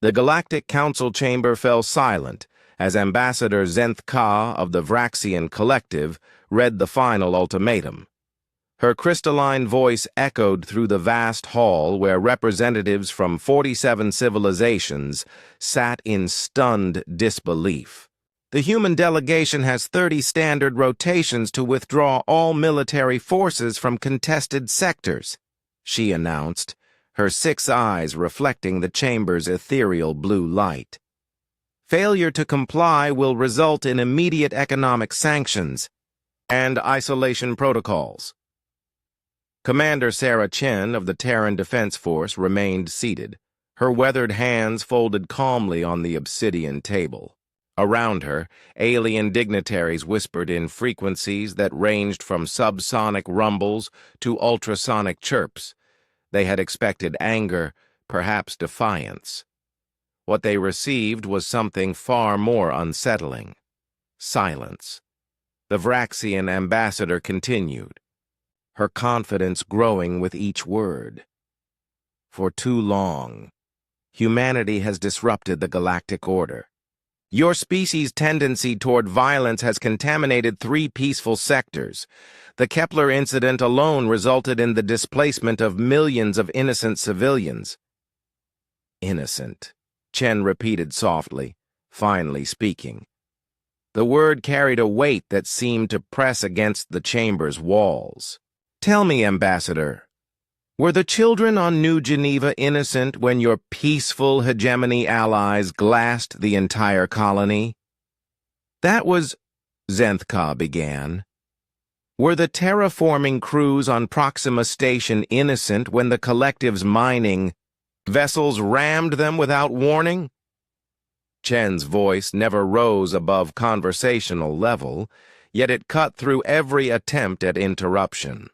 The Galactic Council chamber fell silent as Ambassador Zenth Ka of the Vraxian Collective read the final ultimatum. Her crystalline voice echoed through the vast hall where representatives from 47 civilizations sat in stunned disbelief. The human delegation has 30 standard rotations to withdraw all military forces from contested sectors, she announced, her 6 eyes reflecting the chamber's ethereal blue light. Failure to comply will result in immediate economic sanctions and isolation protocols. Commander Sarah Chen of the Terran Defense Force remained seated, her weathered hands folded calmly on the obsidian table. Around her, alien dignitaries whispered in frequencies that ranged from subsonic rumbles to ultrasonic chirps. They had expected anger, perhaps defiance. What they received was something far more unsettling: silence. The Vraxian ambassador continued, her confidence growing with each word. For too long, humanity has disrupted the galactic order. Your species' tendency toward violence has contaminated 3 peaceful sectors. The Kepler incident alone resulted in the displacement of millions of innocent civilians. Innocent, Chen repeated softly, finally speaking. The word carried a weight that seemed to press against the chamber's walls. Tell me, Ambassador, were the children on New Geneva innocent when your peaceful hegemony allies glassed the entire colony? That was, Zenth Ka began. Were the terraforming crews on Proxima Station innocent when the Collective's mining vessels rammed them without warning? Chen's voice never rose above conversational level, yet it cut through every attempt at interruption.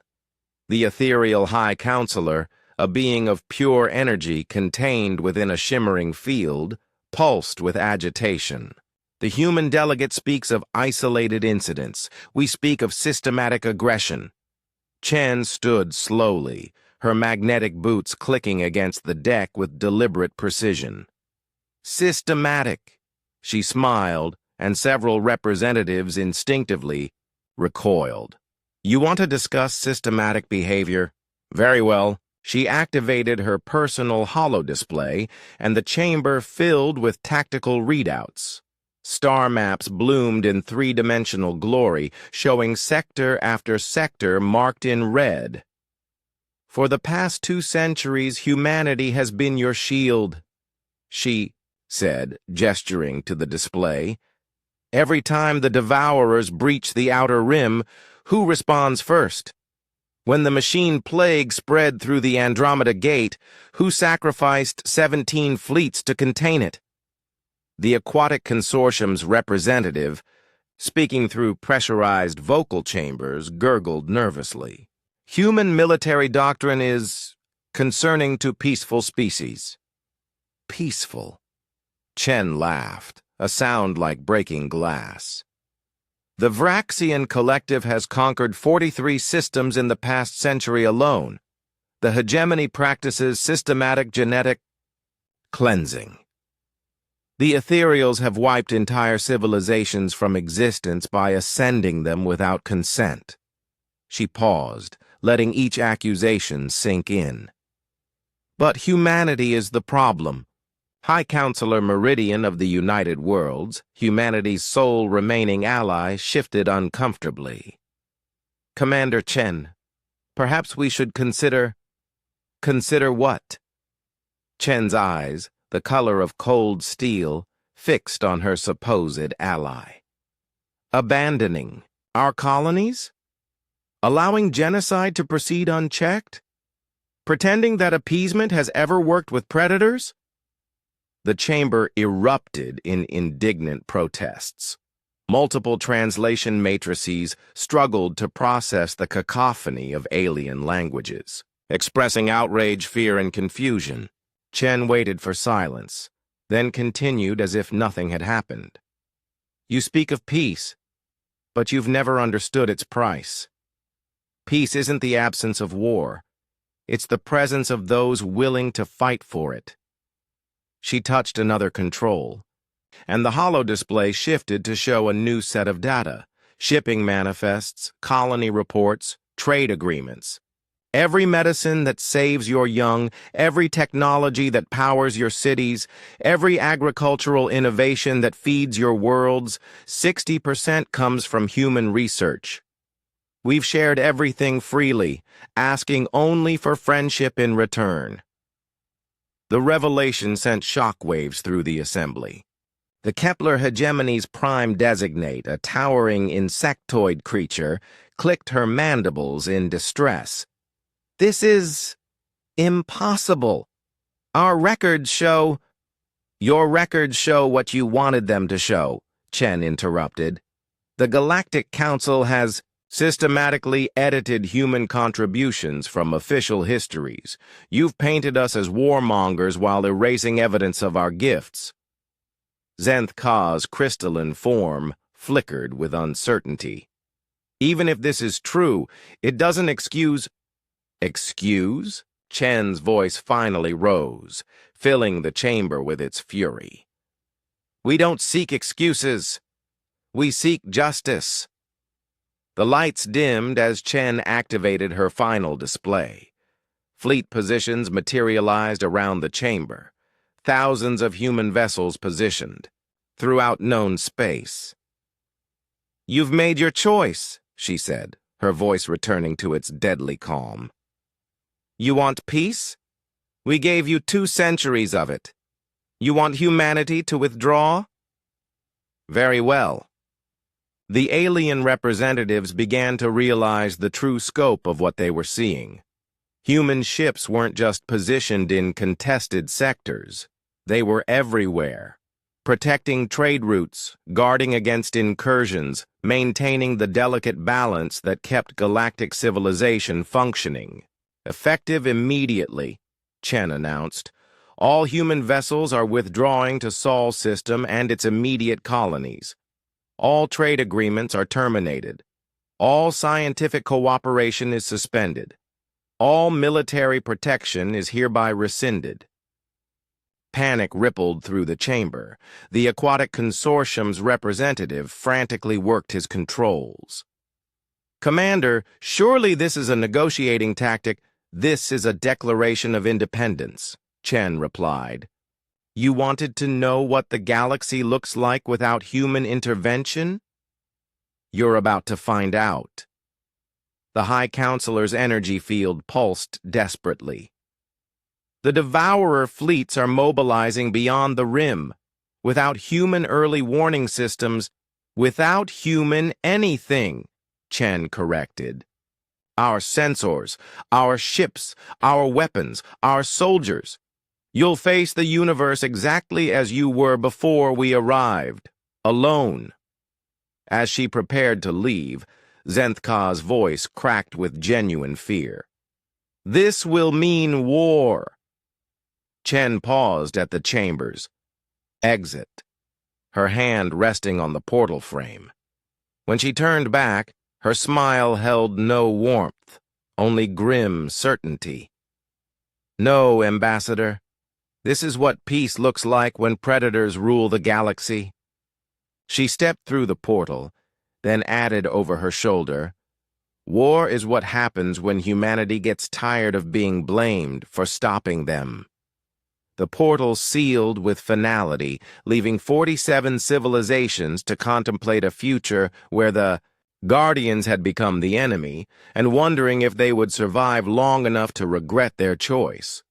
The ethereal High Counselor, a being of pure energy contained within a shimmering field, pulsed with agitation. The human delegate speaks of isolated incidents. We speak of systematic aggression. Chen stood slowly, her magnetic boots clicking against the deck with deliberate precision. Systematic. She smiled, and several representatives instinctively recoiled. You want to discuss systematic behavior? Very well. She activated her personal holodisplay, and the chamber filled with tactical readouts. Star maps bloomed in 3-dimensional glory, showing sector after sector marked in red. For the past 2 centuries, humanity has been your shield, she said, gesturing to the display. Every time the Devourers breach the outer rim, who responds first? When the machine plague spread through the Andromeda Gate, who sacrificed 17 fleets to contain it? The Aquatic Consortium's representative, speaking through pressurized vocal chambers, gurgled nervously. Human military doctrine is concerning to peaceful species. Peaceful. Chen laughed, a sound like breaking glass. The Vraxian Collective has conquered 43 systems in the past century alone. The hegemony practices systematic genetic cleansing. The ethereals have wiped entire civilizations from existence by ascending them without consent. She paused, letting each accusation sink in. But humanity is the problem. High Counselor Meridian of the United Worlds, humanity's sole remaining ally, shifted uncomfortably. Commander Chen, perhaps we should consider... Consider what? Chen's eyes, the color of cold steel, fixed on her supposed ally. Abandoning our colonies? Allowing genocide to proceed unchecked? Pretending that appeasement has ever worked with predators? The chamber erupted in indignant protests. Multiple translation matrices struggled to process the cacophony of alien languages, expressing outrage, fear, and confusion. Chen waited for silence, then continued as if nothing had happened. You speak of peace, but you've never understood its price. Peace isn't the absence of war. It's the presence of those willing to fight for it. She touched another control, and the holo display shifted to show a new set of data: shipping manifests, colony reports, trade agreements. Every medicine that saves your young, every technology that powers your cities, every agricultural innovation that feeds your worlds, 60% comes from human research. We've shared everything freely, asking only for friendship in return. The revelation sent shockwaves through the assembly. The Kepler hegemony's prime designate, a towering insectoid creature, clicked her mandibles in distress. This is impossible. Our records show— Your records show what you wanted them to show, Chen interrupted. The Galactic Council has systematically edited human contributions from official histories. You've painted us as warmongers while erasing evidence of our gifts. Zenth Ka's crystalline form flickered with uncertainty. Even if this is true, it doesn't excuse— Excuse? Chen's voice finally rose, filling the chamber with its fury. We don't seek excuses. We seek justice. The lights dimmed as Chen activated her final display. Fleet positions materialized around the chamber, thousands of human vessels positioned throughout known space. You've made your choice, she said, her voice returning to its deadly calm. You want peace? We gave you 2 centuries of it. You want humanity to withdraw? Very well. The alien representatives began to realize the true scope of what they were seeing. Human ships weren't just positioned in contested sectors. They were everywhere, protecting trade routes, guarding against incursions, maintaining the delicate balance that kept galactic civilization functioning. Effective immediately, Chen announced. All human vessels are withdrawing to Sol system and its immediate colonies. All trade agreements are terminated. All scientific cooperation is suspended. All military protection is hereby rescinded. Panic rippled through the chamber. The Aquatic Consortium's representative frantically worked his controls. Commander, surely this is a negotiating tactic. This is a declaration of independence, Chen replied. You wanted to know what the galaxy looks like without human intervention? You're about to find out. The High Counselor's energy field pulsed desperately. The Devourer fleets are mobilizing beyond the rim, without human early warning systems, without human anything, Chen corrected. Our sensors, our ships, our weapons, our soldiers. You'll face the universe exactly as you were before we arrived, alone. As she prepared to leave, Zenth Ka's voice cracked with genuine fear. This will mean war. Chen paused at the chamber's exit, her hand resting on the portal frame. When she turned back, her smile held no warmth, only grim certainty. No, Ambassador. This is what peace looks like when predators rule the galaxy. She stepped through the portal, then added over her shoulder, War is what happens when humanity gets tired of being blamed for stopping them. The portal sealed with finality, leaving 47 civilizations to contemplate a future where the Guardians had become the enemy, and wondering if they would survive long enough to regret their choice.